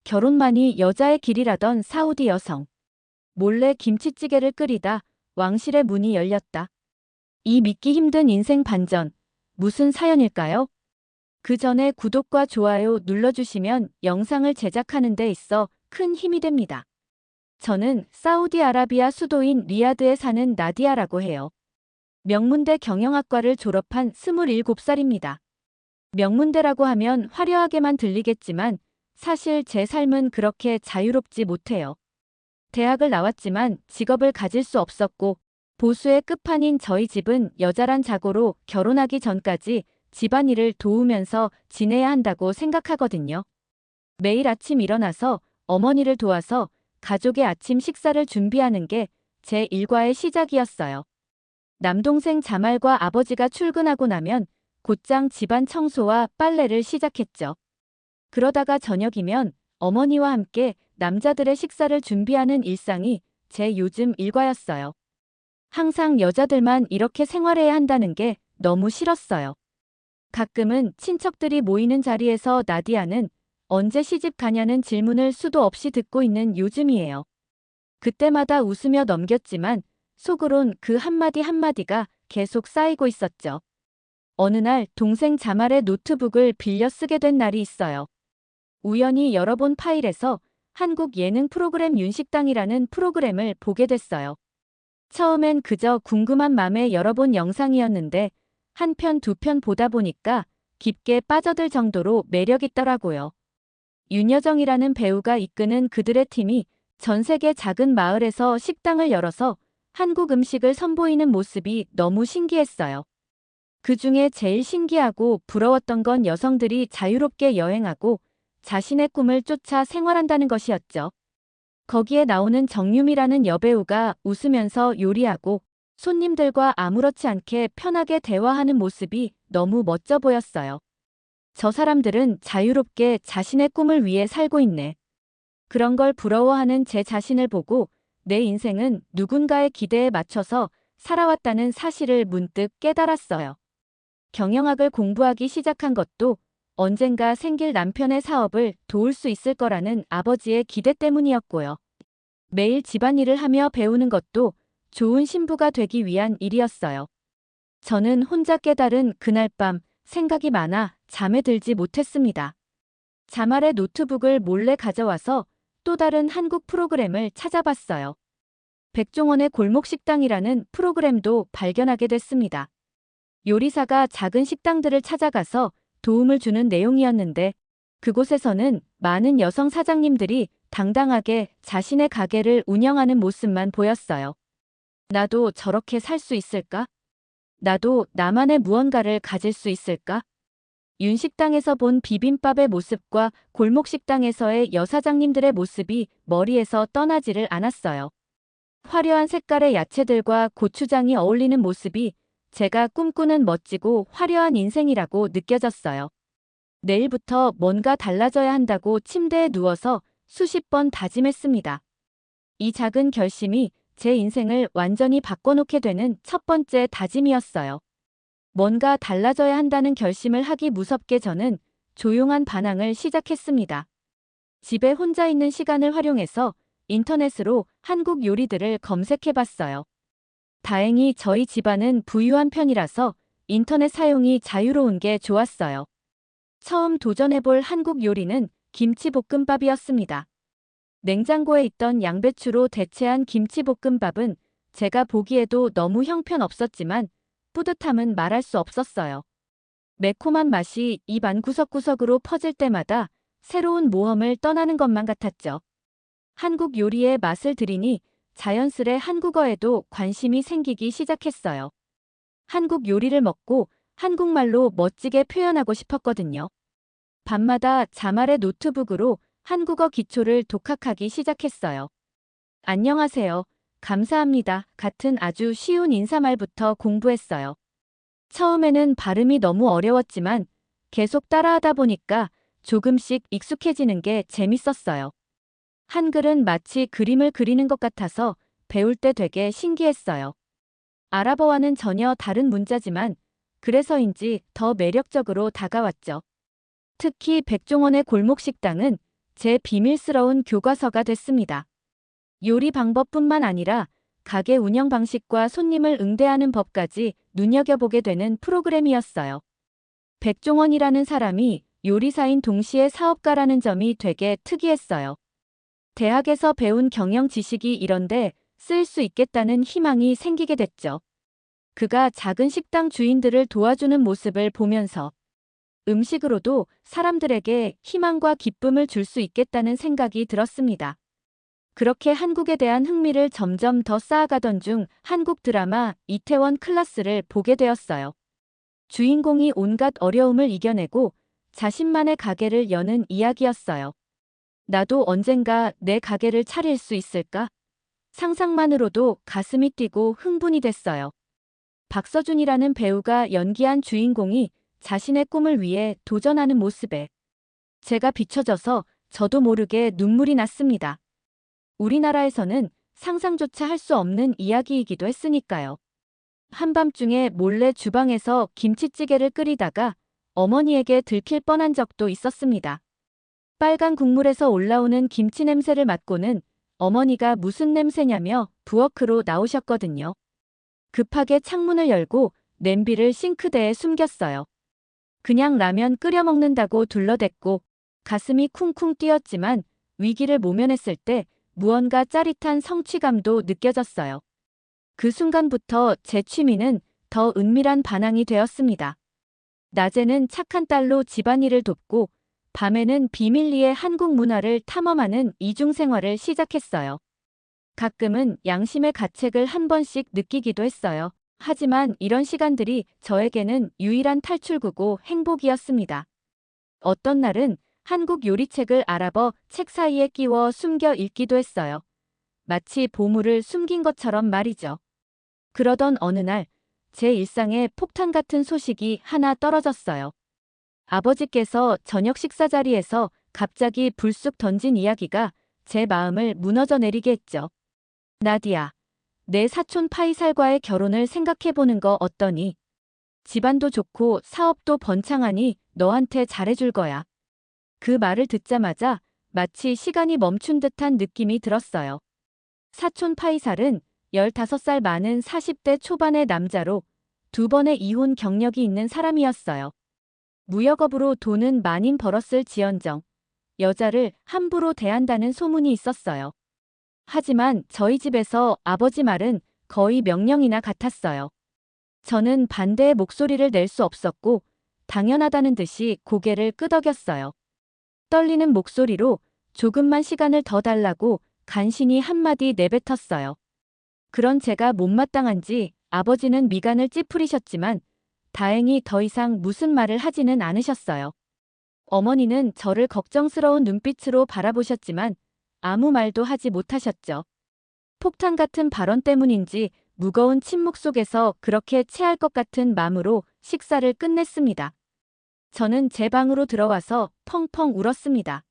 결혼만이 여자의 길이라던 사우디 여성. 몰래 김치찌개를 끓이다 왕실의 문이 열렸다. 이 믿기 힘든 인생 반전. 무슨 사연일까요? 그 전에 구독과 좋아요 눌러주시면 영상을 제작하는 데 있어 큰 힘이 됩니다. 저는 사우디아라비아 수도인 리야드에 사는 나디아라고 해요. 명문대 경영학과를 졸업한 27살입니다. 명문대라고 하면 화려하게만 들리겠지만 사실 제 삶은 그렇게 자유롭지 못해요. 대학을 나왔지만 직업을 가질 수 없었고 보수의 끝판인 저희 집은 여자란 자고로 결혼하기 전까지 집안일을 도우면서 지내야 한다고 생각하거든요. 매일 아침 일어나서 어머니를 도와서 가족의 아침 식사를 준비하는 게 제 일과의 시작이었어요. 남동생 자말과 아버지가 출근하고 나면 곧장 집안 청소와 빨래를 시작했죠. 그러다가 저녁이면 어머니와 함께 남자들의 식사를 준비하는 일상이 제 요즘 일과였어요. 항상 여자들만 이렇게 생활해야 한다는 게 너무 싫었어요. 가끔은 친척들이 모이는 자리에서 나디아는 언제 시집 가냐는 질문을 수도 없이 듣고 있는 요즘이에요. 그때마다 웃으며 넘겼지만 속으론 그 한마디 한마디가 계속 쌓이고 있었죠. 어느 날 동생 자말의 노트북을 빌려 쓰게 된 날이 있어요. 우연히 열어본 파일에서 한국 예능 프로그램 윤식당이라는 프로그램을 보게 됐어요. 처음엔 그저 궁금한 맘에 열어본 영상이었는데 한 편, 두 편 보다 보니까 깊게 빠져들 정도로 매력있더라고요. 윤여정이라는 배우가 이끄는 그들의 팀이 전 세계 작은 마을에서 식당을 열어서 한국 음식을 선보이는 모습이 너무 신기했어요. 그 중에 제일 신기하고 부러웠던 건 여성들이 자유롭게 여행하고 자신의 꿈을 쫓아 생활한다는 것이었죠. 거기에 나오는 정유미라는 여배우가 웃으면서 요리하고 손님들과 아무렇지 않게 편하게 대화하는 모습이 너무 멋져 보였어요. 저 사람들은 자유롭게 자신의 꿈을 위해 살고 있네. 그런 걸 부러워하는 제 자신을 보고 내 인생은 누군가의 기대에 맞춰서 살아왔다는 사실을 문득 깨달았어요. 경영학을 공부하기 시작한 것도 언젠가 생길 남편의 사업을 도울 수 있을 거라는 아버지의 기대 때문이었고요. 매일 집안일을 하며 배우는 것도 좋은 신부가 되기 위한 일이었어요. 저는 혼자 깨달은 그날 밤 생각이 많아 잠에 들지 못했습니다. 자말의 노트북을 몰래 가져와서 또 다른 한국 프로그램을 찾아봤어요. 백종원의 골목식당이라는 프로그램도 발견하게 됐습니다. 요리사가 작은 식당들을 찾아가서 도움을 주는 내용이었는데 그곳에서는 많은 여성 사장님들이 당당하게 자신의 가게를 운영하는 모습만 보였어요. 나도 저렇게 살 수 있을까? 나도 나만의 무언가를 가질 수 있을까? 윤식당에서 본 비빔밥의 모습과 골목식당에서의 여사장님들의 모습이 머리에서 떠나지를 않았어요. 화려한 색깔의 야채들과 고추장이 어울리는 모습이 제가 꿈꾸는 멋지고 화려한 인생이라고 느껴졌어요. 내일부터 뭔가 달라져야 한다고 침대에 누워서 수십 번 다짐했습니다. 이 작은 결심이 제 인생을 완전히 바꿔놓게 되는 첫 번째 다짐이었어요. 뭔가 달라져야 한다는 결심을 하기 무섭게 저는 조용한 반항을 시작했습니다. 집에 혼자 있는 시간을 활용해서 인터넷으로 한국 요리들을 검색해봤어요. 다행히 저희 집안은 부유한 편이라서 인터넷 사용이 자유로운 게 좋았어요. 처음 도전해볼 한국 요리는 김치볶음밥이었습니다. 냉장고에 있던 양배추로 대체한 김치볶음밥은 제가 보기에도 너무 형편없었지만 뿌듯함은 말할 수 없었어요. 매콤한 맛이 입 안 구석구석으로 퍼질 때마다 새로운 모험을 떠나는 것만 같았죠. 한국 요리의 맛을 들이니 자연스레 한국어에도 관심이 생기기 시작했어요. 한국 요리를 먹고 한국말로 멋지게 표현하고 싶었거든요. 밤마다 자말의 노트북으로 한국어 기초를 독학하기 시작했어요. 안녕하세요. 감사합니다. 같은 아주 쉬운 인사말부터 공부했어요. 처음에는 발음이 너무 어려웠지만 계속 따라하다 보니까 조금씩 익숙해지는 게 재밌었어요. 한글은 마치 그림을 그리는 것 같아서 배울 때 되게 신기했어요. 아랍어와는 전혀 다른 문자지만 그래서인지 더 매력적으로 다가왔죠. 특히 백종원의 골목식당은 제 비밀스러운 교과서가 됐습니다. 요리 방법뿐만 아니라 가게 운영 방식과 손님을 응대하는 법까지 눈여겨보게 되는 프로그램이었어요. 백종원이라는 사람이 요리사인 동시에 사업가라는 점이 되게 특이했어요. 대학에서 배운 경영 지식이 이런데 쓸 수 있겠다는 희망이 생기게 됐죠. 그가 작은 식당 주인들을 도와주는 모습을 보면서 음식으로도 사람들에게 희망과 기쁨을 줄 수 있겠다는 생각이 들었습니다. 그렇게 한국에 대한 흥미를 점점 더 쌓아가던 중 한국 드라마 이태원 클라스를 보게 되었어요. 주인공이 온갖 어려움을 이겨내고 자신만의 가게를 여는 이야기였어요. 나도 언젠가 내 가게를 차릴 수 있을까? 상상만으로도 가슴이 뛰고 흥분이 됐어요. 박서준이라는 배우가 연기한 주인공이 자신의 꿈을 위해 도전하는 모습에 제가 비춰져서 저도 모르게 눈물이 났습니다. 우리나라에서는 상상조차 할 수 없는 이야기이기도 했으니까요. 한밤중에 몰래 주방에서 김치찌개를 끓이다가 어머니에게 들킬 뻔한 적도 있었습니다. 빨간 국물에서 올라오는 김치 냄새를 맡고는 어머니가 무슨 냄새냐며 부엌으로 나오셨거든요. 급하게 창문을 열고 냄비를 싱크대에 숨겼어요. 그냥 라면 끓여 먹는다고 둘러댔고 가슴이 쿵쿵 뛰었지만 위기를 모면했을 때 무언가 짜릿한 성취감도 느껴졌어요. 그 순간부터 제 취미는 더 은밀한 반항이 되었습니다. 낮에는 착한 딸로 집안일을 돕고 밤에는 비밀리에 한국 문화를 탐험하는 이중생활을 시작했어요. 가끔은 양심의 가책을 한 번씩 느끼기도 했어요. 하지만 이런 시간들이 저에게는 유일한 탈출구고 행복이었습니다. 어떤 날은 한국 요리책을 알아봐 책 사이에 끼워 숨겨 읽기도 했어요. 마치 보물을 숨긴 것처럼 말이죠. 그러던 어느 날, 제 일상에 폭탄 같은 소식이 하나 떨어졌어요. 아버지께서 저녁 식사 자리에서 갑자기 불쑥 던진 이야기가 제 마음을 무너져 내리게 했죠. 나디야, 내 사촌 파이살과의 결혼을 생각해보는 거 어떠니? 집안도 좋고 사업도 번창하니 너한테 잘해줄 거야. 그 말을 듣자마자 마치 시간이 멈춘 듯한 느낌이 들었어요. 사촌 파이살은 15살 많은 40대 초반의 남자로 2번의 이혼 경력이 있는 사람이었어요. 무역업으로 돈은 많이 벌었을 지언정 여자를 함부로 대한다는 소문이 있었어요. 하지만 저희 집에서 아버지 말은 거의 명령이나 같았어요. 저는 반대의 목소리를 낼 수 없었고 당연하다는 듯이 고개를 끄덕였어요. 떨리는 목소리로 조금만 시간을 더 달라고 간신히 한마디 내뱉었어요. 그런 제가 못마땅한지 아버지는 미간을 찌푸리셨지만 다행히 더 이상 무슨 말을 하지는 않으셨어요. 어머니는 저를 걱정스러운 눈빛으로 바라보셨지만 아무 말도 하지 못하셨죠. 폭탄 같은 발언 때문인지 무거운 침묵 속에서 그렇게 체할 것 같은 마음으로 식사를 끝냈습니다. 저는 제 방으로 들어와서 펑펑 울었습니다.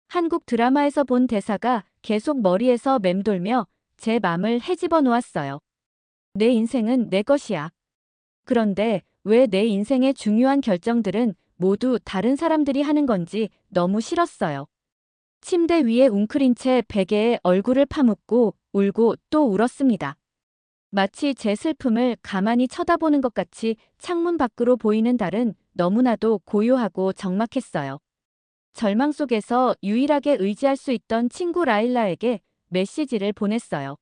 한국 드라마에서 본 대사가 계속 머리에서 맴돌며 제 맘을 헤집어 놓았어요. 내 인생은 내 것이야. 그런데 왜 내 인생의 중요한 결정들은 모두 다른 사람들이 하는 건지 너무 싫었어요. 침대 위에 웅크린 채 베개에 얼굴을 파묻고 울고 또 울었습니다. 마치 제 슬픔을 가만히 쳐다보는 것 같이 창문 밖으로 보이는 달은 너무나도 고요하고 적막했어요. 절망 속에서 유일하게 의지할 수 있던 친구 라일라에게 메시지를 보냈어요.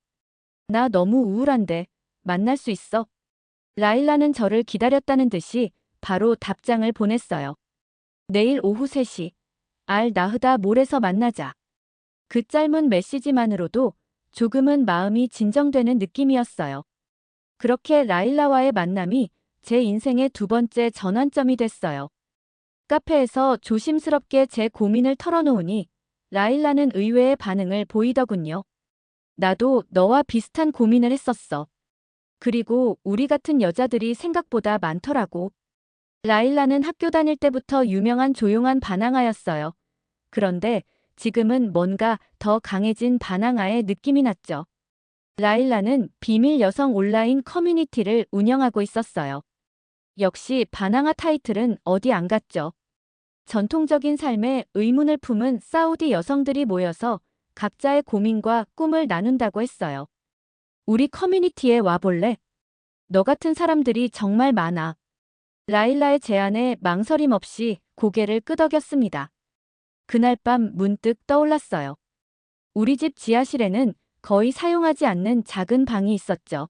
나 너무 우울한데 만날 수 있어? 라일라는 저를 기다렸다는 듯이 바로 답장을 보냈어요. 내일 오후 3시. 알 나흐다 몰에서 만나자. 그 짧은 메시지만으로도 조금은 마음이 진정되는 느낌이었어요. 그렇게 라일라와의 만남이 제 인생의 두 번째 전환점이 됐어요. 카페에서 조심스럽게 제 고민을 털어놓으니 라일라는 의외의 반응을 보이더군요. 나도 너와 비슷한 고민을 했었어. 그리고 우리 같은 여자들이 생각보다 많더라고. 라일라는 학교 다닐 때부터 유명한 조용한 반항아였어요. 그런데 지금은 뭔가 더 강해진 반항아의 느낌이 났죠. 라일라는 비밀 여성 온라인 커뮤니티를 운영하고 있었어요. 역시 반항아 타이틀은 어디 안 갔죠. 전통적인 삶에 의문을 품은 사우디 여성들이 모여서 각자의 고민과 꿈을 나눈다고 했어요. 우리 커뮤니티에 와볼래? 너 같은 사람들이 정말 많아. 라일라의 제안에 망설임 없이 고개를 끄덕였습니다. 그날 밤 문득 떠올랐어요. 우리 집 지하실에는 거의 사용하지 않는 작은 방이 있었죠.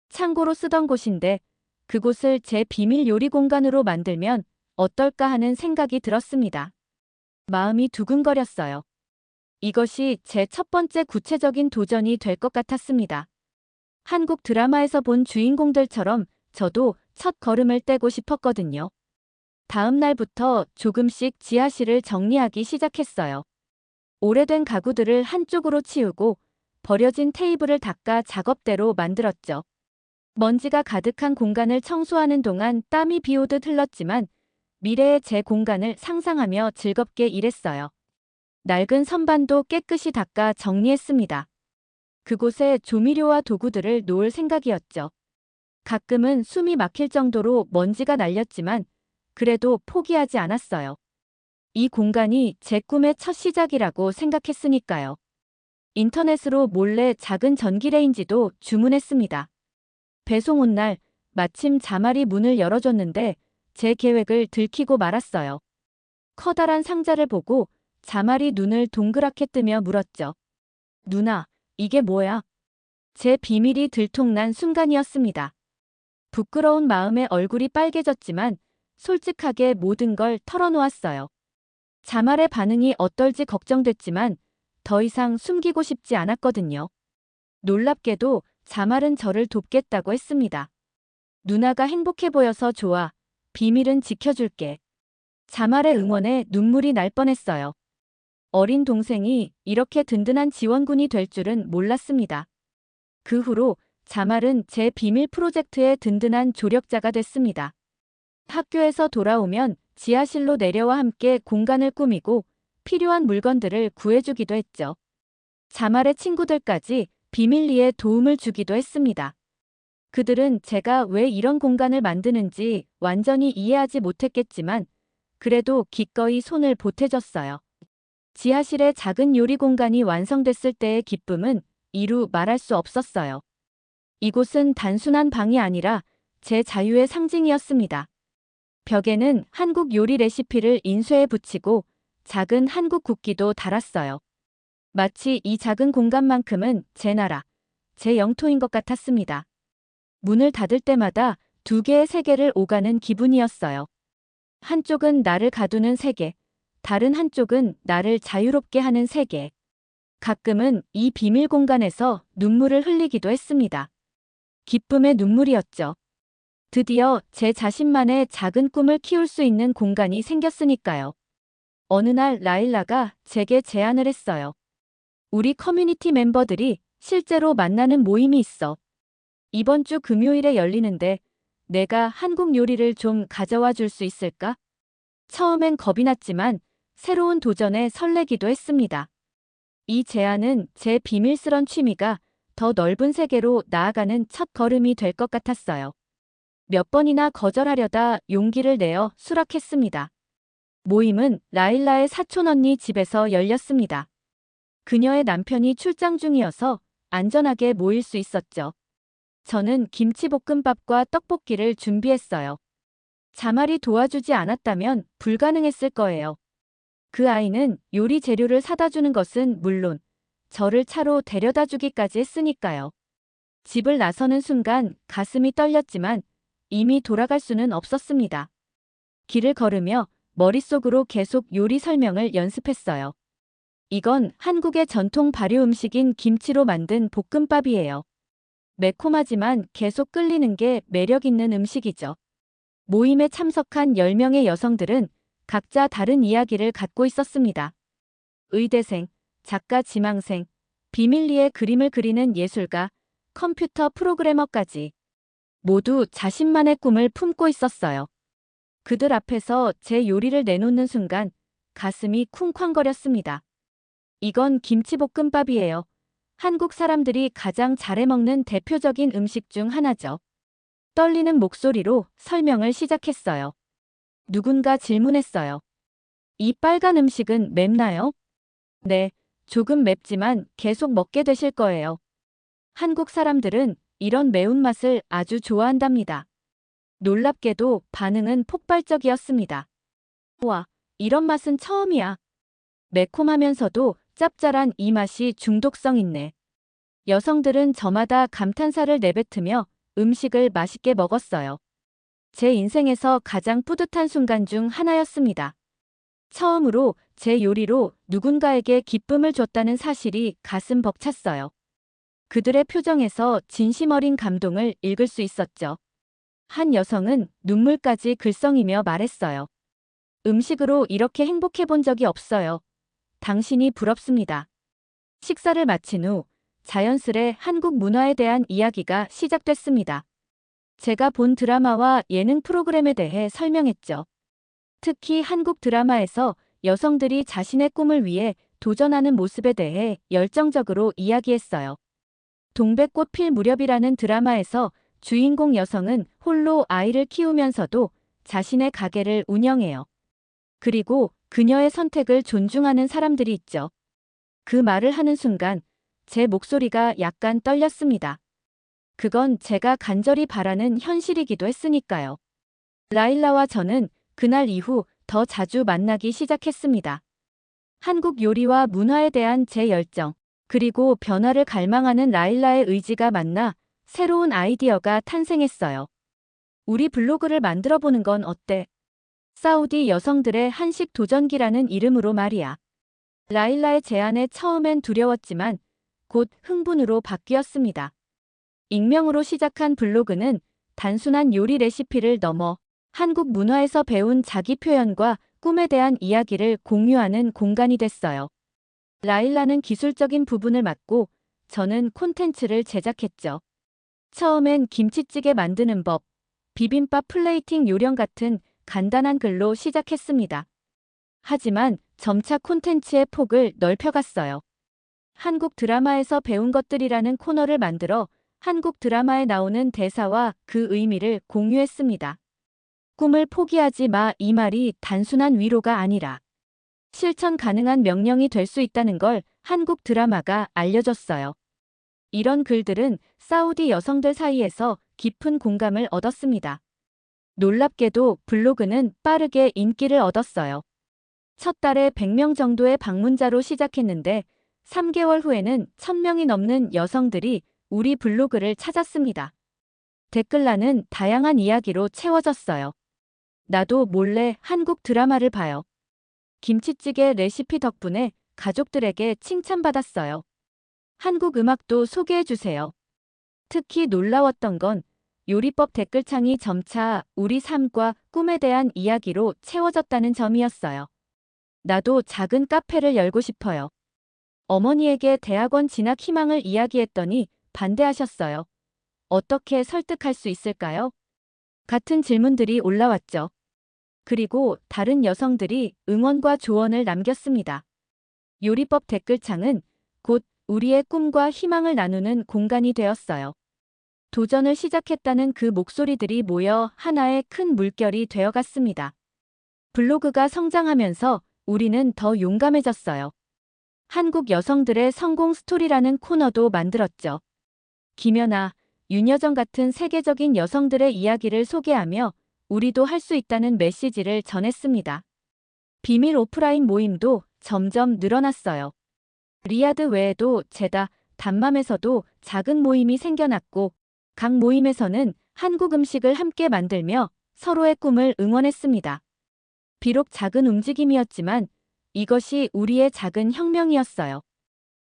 창고로 쓰던 곳인데 그곳을 제 비밀 요리 공간으로 만들면 어떨까 하는 생각이 들었습니다. 마음이 두근거렸어요. 이것이 제 첫 번째 구체적인 도전이 될 것 같았습니다. 한국 드라마에서 본 주인공들처럼 저도 첫 걸음을 떼고 싶었거든요. 다음 날부터 조금씩 지하실을 정리하기 시작했어요. 오래된 가구들을 한쪽으로 치우고 버려진 테이블을 닦아 작업대로 만들었죠. 먼지가 가득한 공간을 청소하는 동안 땀이 비오듯 흘렀지만 미래의 제 공간을 상상하며 즐겁게 일했어요. 낡은 선반도 깨끗이 닦아 정리했습니다. 그곳에 조미료와 도구들을 놓을 생각이었죠. 가끔은 숨이 막힐 정도로 먼지가 날렸지만 그래도 포기하지 않았어요. 이 공간이 제 꿈의 첫 시작이라고 생각했으니까요. 인터넷으로 몰래 작은 전기레인지도 주문했습니다. 배송 온 날 마침 자말이 문을 열어줬는데 제 계획을 들키고 말았어요. 커다란 상자를 보고 자말이 눈을 동그랗게 뜨며 물었죠. 누나, 이게 뭐야? 제 비밀이 들통난 순간이었습니다. 부끄러운 마음에 얼굴이 빨개졌지만 솔직하게 모든 걸 털어놓았어요. 자말의 반응이 어떨지 걱정됐지만 더 이상 숨기고 싶지 않았거든요. 놀랍게도 자말은 저를 돕겠다고 했습니다. 누나가 행복해 보여서 좋아. 비밀은 지켜줄게. 자말의 응원에 눈물이 날 뻔했어요. 어린 동생이 이렇게 든든한 지원군이 될 줄은 몰랐습니다. 그 후로 자말은 제 비밀 프로젝트의 든든한 조력자가 됐습니다. 학교에서 돌아오면 지하실로 내려와 함께 공간을 꾸미고 필요한 물건들을 구해주기도 했죠. 자말의 친구들까지 비밀리에 도움을 주기도 했습니다. 그들은 제가 왜 이런 공간을 만드는지 완전히 이해하지 못했겠지만 그래도 기꺼이 손을 보태줬어요. 지하실의 작은 요리 공간이 완성됐을 때의 기쁨은 이루 말할 수 없었어요. 이곳은 단순한 방이 아니라 제 자유의 상징이었습니다. 벽에는 한국 요리 레시피를 인쇄해 붙이고 작은 한국 국기도 달았어요. 마치 이 작은 공간만큼은 제 나라, 제 영토인 것 같았습니다. 문을 닫을 때마다 두 개의 세계를 오가는 기분이었어요. 한쪽은 나를 가두는 세계, 다른 한쪽은 나를 자유롭게 하는 세계. 가끔은 이 비밀 공간에서 눈물을 흘리기도 했습니다. 기쁨의 눈물이었죠. 드디어 제 자신만의 작은 꿈을 키울 수 있는 공간이 생겼으니까요. 어느 날 라일라가 제게 제안을 했어요. 우리 커뮤니티 멤버들이 실제로 만나는 모임이 있어. 이번 주 금요일에 열리는데 내가 한국 요리를 좀 가져와 줄 수 있을까? 처음엔 겁이 났지만 새로운 도전에 설레기도 했습니다. 이 제안은 제 비밀스런 취미가 더 넓은 세계로 나아가는 첫 걸음이 될 것 같았어요. 몇 번이나 거절하려다 용기를 내어 수락했습니다. 모임은 라일라의 사촌언니 집에서 열렸습니다. 그녀의 남편이 출장 중이어서 안전하게 모일 수 있었죠. 저는 김치볶음밥과 떡볶이를 준비했어요. 자말이 도와주지 않았다면 불가능했을 거예요. 그 아이는 요리 재료를 사다 주는 것은 물론 저를 차로 데려다 주기까지 했으니까요. 집을 나서는 순간 가슴이 떨렸지만 이미 돌아갈 수는 없었습니다. 길을 걸으며 머릿속으로 계속 요리 설명을 연습했어요. 이건 한국의 전통 발효 음식인 김치로 만든 볶음밥이에요. 매콤하지만 계속 끌리는 게 매력 있는 음식이죠. 모임에 참석한 10명의 여성들은 각자 다른 이야기를 갖고 있었습니다. 의대생, 작가 지망생, 비밀리에 그림을 그리는 예술가, 컴퓨터 프로그래머까지 모두 자신만의 꿈을 품고 있었어요. 그들 앞에서 제 요리를 내놓는 순간 가슴이 쿵쾅거렸습니다. 이건 김치볶음밥이에요. 한국 사람들이 가장 잘해 먹는 대표적인 음식 중 하나죠. 떨리는 목소리로 설명을 시작했어요. 누군가 질문했어요. 이 빨간 음식은 맵나요? 네, 조금 맵지만 계속 먹게 되실 거예요. 한국 사람들은 이런 매운맛을 아주 좋아한답니다. 놀랍게도 반응은 폭발적이었습니다. 와, 이런 맛은 처음이야. 매콤하면서도 짭짤한 이 맛이 중독성 있네. 여성들은 저마다 감탄사를 내뱉으며 음식을 맛있게 먹었어요. 제 인생에서 가장 뿌듯한 순간 중 하나였습니다. 처음으로 제 요리로 누군가에게 기쁨을 줬다는 사실이 가슴 벅찼어요. 그들의 표정에서 진심 어린 감동을 읽을 수 있었죠. 한 여성은 눈물까지 글썽이며 말했어요. 음식으로 이렇게 행복해 본 적이 없어요. 당신이 부럽습니다. 식사를 마친 후 자연스레 한국 문화에 대한 이야기가 시작됐습니다. 제가 본 드라마와 예능 프로그램에 대해 설명했죠. 특히 한국 드라마에서 여성들이 자신의 꿈을 위해 도전하는 모습에 대해 열정적으로 이야기했어요. 동백꽃 필 무렵이라는 드라마에서 주인공 여성은 홀로 아이를 키우면서도 자신의 가게를 운영해요. 그리고 그녀의 선택을 존중하는 사람들이 있죠. 그 말을 하는 순간 제 목소리가 약간 떨렸습니다. 그건 제가 간절히 바라는 현실이기도 했으니까요. 라일라와 저는 그날 이후 더 자주 만나기 시작했습니다. 한국 요리와 문화에 대한 제 열정, 그리고 변화를 갈망하는 라일라의 의지가 만나 새로운 아이디어가 탄생했어요. 우리 블로그를 만들어 보는 건 어때? 사우디 여성들의 한식 도전기라는 이름으로 말이야. 라일라의 제안에 처음엔 두려웠지만 곧 흥분으로 바뀌었습니다. 익명으로 시작한 블로그는 단순한 요리 레시피를 넘어 한국 문화에서 배운 자기 표현과 꿈에 대한 이야기를 공유하는 공간이 됐어요. 라일라는 기술적인 부분을 맡고 저는 콘텐츠를 제작했죠. 처음엔 김치찌개 만드는 법, 비빔밥 플레이팅 요령 같은 간단한 글로 시작했습니다. 하지만 점차 콘텐츠의 폭을 넓혀갔어요. 한국 드라마에서 배운 것들이라는 코너를 만들어 한국 드라마에 나오는 대사와 그 의미를 공유했습니다. 꿈을 포기하지 마, 이 말이 단순한 위로가 아니라 실천 가능한 명령이 될 수 있다는 걸 한국 드라마가 알려줬어요. 이런 글들은 사우디 여성들 사이에서 깊은 공감을 얻었습니다. 놀랍게도 블로그는 빠르게 인기를 얻었어요. 첫 달에 100명 정도의 방문자로 시작했는데 3개월 후에는 1000명이 넘는 여성들이 우리 블로그를 찾았습니다. 댓글란은 다양한 이야기로 채워졌어요. 나도 몰래 한국 드라마를 봐요. 김치찌개 레시피 덕분에 가족들에게 칭찬받았어요. 한국 음악도 소개해주세요. 특히 놀라웠던 건 요리법 댓글창이 점차 우리 삶과 꿈에 대한 이야기로 채워졌다는 점이었어요. 나도 작은 카페를 열고 싶어요. 어머니에게 대학원 진학 희망을 이야기했더니 반대하셨어요. 어떻게 설득할 수 있을까요? 같은 질문들이 올라왔죠. 그리고 다른 여성들이 응원과 조언을 남겼습니다. 요리법 댓글창은 곧 우리의 꿈과 희망을 나누는 공간이 되었어요. 도전을 시작했다는 그 목소리들이 모여 하나의 큰 물결이 되어갔습니다. 블로그가 성장하면서 우리는 더 용감해졌어요. 한국 여성들의 성공 스토리라는 코너도 만들었죠. 김연아, 윤여정 같은 세계적인 여성들의 이야기를 소개하며 우리도 할 수 있다는 메시지를 전했습니다. 비밀 오프라인 모임도 점점 늘어났어요. 리야드 외에도 제다, 담맘에서도 작은 모임이 생겨났고 각 모임에서는 한국 음식을 함께 만들며 서로의 꿈을 응원했습니다. 비록 작은 움직임이었지만 이것이 우리의 작은 혁명이었어요.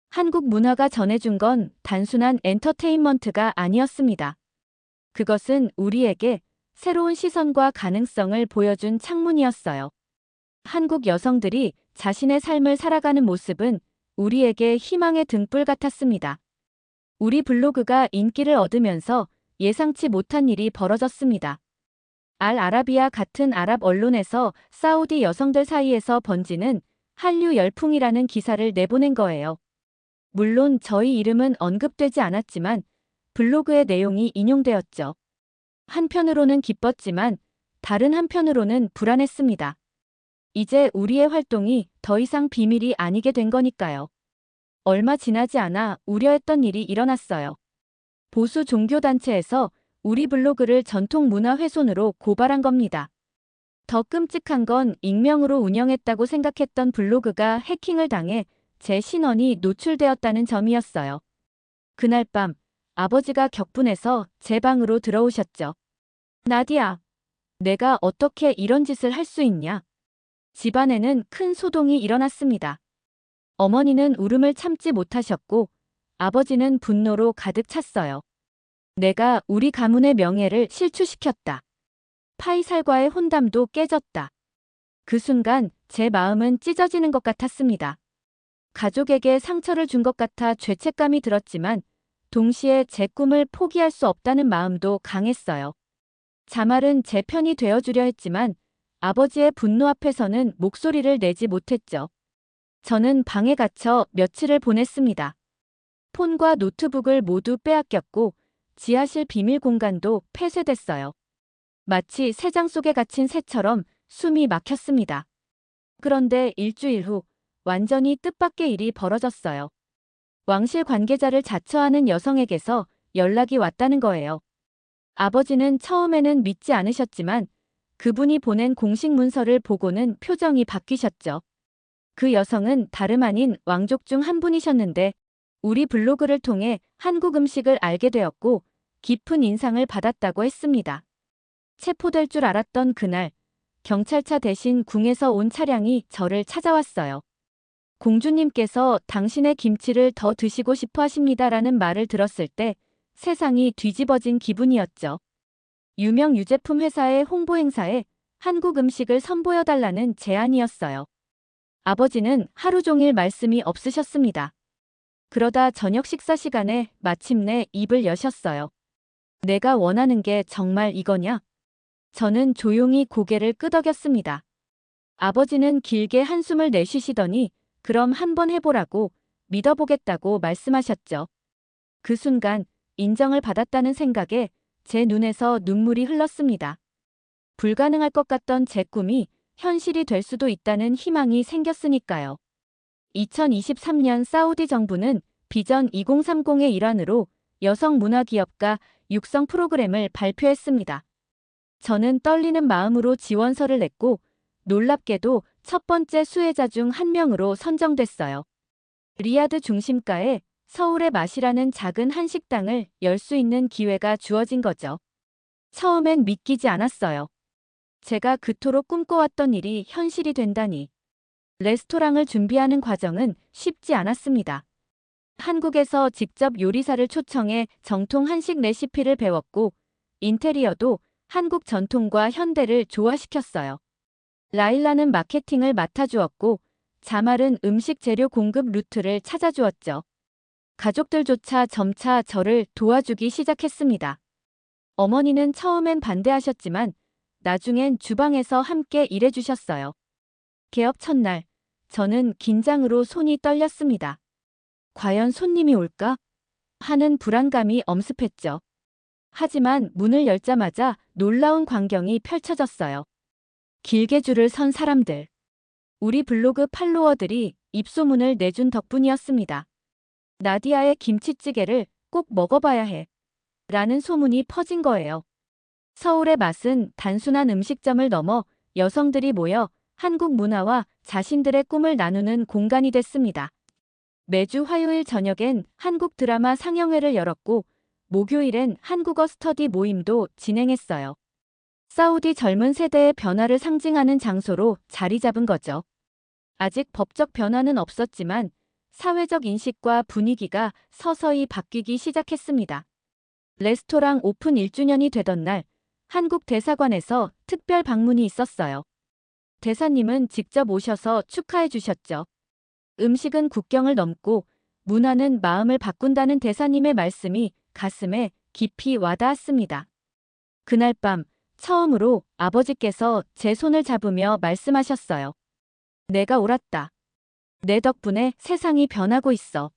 한국 문화가 전해준 건 단순한 엔터테인먼트가 아니었습니다. 그것은 우리에게 새로운 시선과 가능성을 보여준 창문이었어요. 한국 여성들이 자신의 삶을 살아가는 모습은 우리에게 희망의 등불 같았습니다. 우리 블로그가 인기를 얻으면서 예상치 못한 일이 벌어졌습니다. 알 아라비아 같은 아랍 언론에서 사우디 여성들 사이에서 번지는 한류 열풍이라는 기사를 내보낸 거예요. 물론 저희 이름은 언급되지 않았지만 블로그의 내용이 인용되었죠. 한편으로는 기뻤지만 다른 한편으로는 불안했습니다. 이제 우리의 활동이 더 이상 비밀이 아니게 된 거니까요. 얼마 지나지 않아 우려했던 일이 일어났어요. 보수 종교단체에서 우리 블로그를 전통문화훼손으로 고발한 겁니다. 더 끔찍한 건 익명으로 운영했다고 생각했던 블로그가 해킹을 당해 제 신원이 노출되었다는 점이었어요. 그날 밤 아버지가 격분해서 제 방으로 들어오셨죠. 나디야, 내가 어떻게 이런 짓을 할 수 있냐? 집안에는 큰 소동이 일어났습니다. 어머니는 울음을 참지 못하셨고 아버지는 분노로 가득 찼어요. 내가 우리 가문의 명예를 실추시켰다. 파이살과의 혼담도 깨졌다. 그 순간 제 마음은 찢어지는 것 같았습니다. 가족에게 상처를 준 것 같아 죄책감이 들었지만 동시에 제 꿈을 포기할 수 없다는 마음도 강했어요. 자말은 제 편이 되어주려 했지만 아버지의 분노 앞에서는 목소리를 내지 못했죠. 저는 방에 갇혀 며칠을 보냈습니다. 폰과 노트북을 모두 빼앗겼고 지하실 비밀 공간도 폐쇄됐어요. 마치 새장 속에 갇힌 새처럼 숨이 막혔습니다. 그런데 일주일 후 완전히 뜻밖의 일이 벌어졌어요. 왕실 관계자를 자처하는 여성에게서 연락이 왔다는 거예요. 아버지는 처음에는 믿지 않으셨지만 그분이 보낸 공식 문서를 보고는 표정이 바뀌셨죠. 그 여성은 다름 아닌 왕족 중 한 분이셨는데 우리 블로그를 통해 한국 음식을 알게 되었고 깊은 인상을 받았다고 했습니다. 체포될 줄 알았던 그날, 경찰차 대신 궁에서 온 차량이 저를 찾아왔어요. 공주님께서 당신의 김치를 더 드시고 싶어 하십니다라는 말을 들었을 때 세상이 뒤집어진 기분이었죠. 유명 유제품 회사의 홍보 행사에 한국 음식을 선보여달라는 제안이었어요. 아버지는 하루 종일 말씀이 없으셨습니다. 그러다 저녁 식사 시간에 마침내 입을 여셨어요. 내가 원하는 게 정말 이거냐? 저는 조용히 고개를 끄덕였습니다. 아버지는 길게 한숨을 내쉬시더니 그럼 한번 해보라고 믿어보겠다고 말씀하셨죠. 그 순간 인정을 받았다는 생각에 제 눈에서 눈물이 흘렀습니다. 불가능할 것 같던 제 꿈이 현실이 될 수도 있다는 희망이 생겼으니까요. 2023년 사우디 정부는 비전 2030의 일환으로 여성 문화기업가 육성 프로그램을 발표했습니다. 저는 떨리는 마음으로 지원서를 냈고 놀랍게도 첫 번째 수혜자 중 한 명으로 선정됐어요. 리야드 중심가에 서울의 맛이라는 작은 한식당을 열 수 있는 기회가 주어진 거죠. 처음엔 믿기지 않았어요. 제가 그토록 꿈꿔왔던 일이 현실이 된다니. 레스토랑을 준비하는 과정은 쉽지 않았습니다. 한국에서 직접 요리사를 초청해 정통 한식 레시피를 배웠고 인테리어도 한국 전통과 현대를 조화시켰어요. 라일라는 마케팅을 맡아주었고 자말은 음식 재료 공급 루트를 찾아주었죠. 가족들조차 점차 저를 도와주기 시작했습니다. 어머니는 처음엔 반대하셨지만 나중엔 주방에서 함께 일해주셨어요. 개업 첫날, 저는 긴장으로 손이 떨렸습니다. 과연 손님이 올까? 하는 불안감이 엄습했죠. 하지만 문을 열자마자 놀라운 광경이 펼쳐졌어요. 길게 줄을 선 사람들. 우리 블로그 팔로워들이 입소문을 내준 덕분이었습니다. 나디아의 김치찌개를 꼭 먹어봐야 해. 라는 소문이 퍼진 거예요. 서울의 맛은 단순한 음식점을 넘어 여성들이 모여 한국 문화와 자신들의 꿈을 나누는 공간이 됐습니다. 매주 화요일 저녁엔 한국 드라마 상영회를 열었고 목요일엔 한국어 스터디 모임도 진행했어요. 사우디 젊은 세대의 변화를 상징하는 장소로 자리 잡은 거죠. 아직 법적 변화는 없었지만 사회적 인식과 분위기가 서서히 바뀌기 시작했습니다. 레스토랑 오픈 1주년이 되던 날 한국 대사관에서 특별 방문이 있었어요. 대사님은 직접 오셔서 축하해 주셨죠. 음식은 국경을 넘고 문화는 마음을 바꾼다는 대사님의 말씀이 가슴에 깊이 와닿았습니다. 그날 밤 처음으로 아버지께서 제 손을 잡으며 말씀하셨어요. 내가 옳았다. 내 덕분에 세상이 변하고 있어.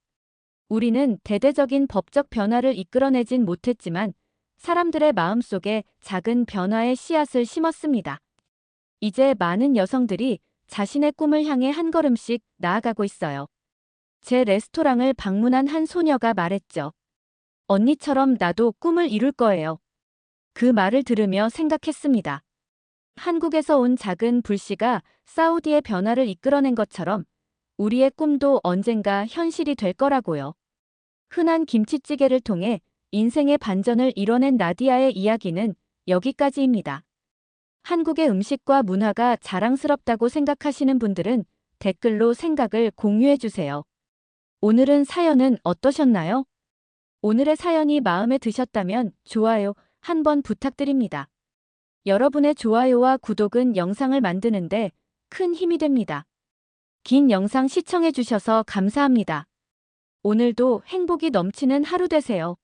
우리는 대대적인 법적 변화를 이끌어내진 못했지만 사람들의 마음속에 작은 변화의 씨앗을 심었습니다. 이제 많은 여성들이 자신의 꿈을 향해 한 걸음씩 나아가고 있어요. 제 레스토랑을 방문한 한 소녀가 말했죠. 언니처럼 나도 꿈을 이룰 거예요. 그 말을 들으며 생각했습니다. 한국에서 온 작은 불씨가 사우디의 변화를 이끌어낸 것처럼 우리의 꿈도 언젠가 현실이 될 거라고요. 흔한 김치찌개를 통해 인생의 반전을 이뤄낸 나디아의 이야기는 여기까지입니다. 한국의 음식과 문화가 자랑스럽다고 생각하시는 분들은 댓글로 생각을 공유해 주세요. 오늘은 사연은 어떠셨나요? 오늘의 사연이 마음에 드셨다면 좋아요 한번 부탁드립니다. 여러분의 좋아요와 구독은 영상을 만드는데 큰 힘이 됩니다. 긴 영상 시청해 주셔서 감사합니다. 오늘도 행복이 넘치는 하루 되세요.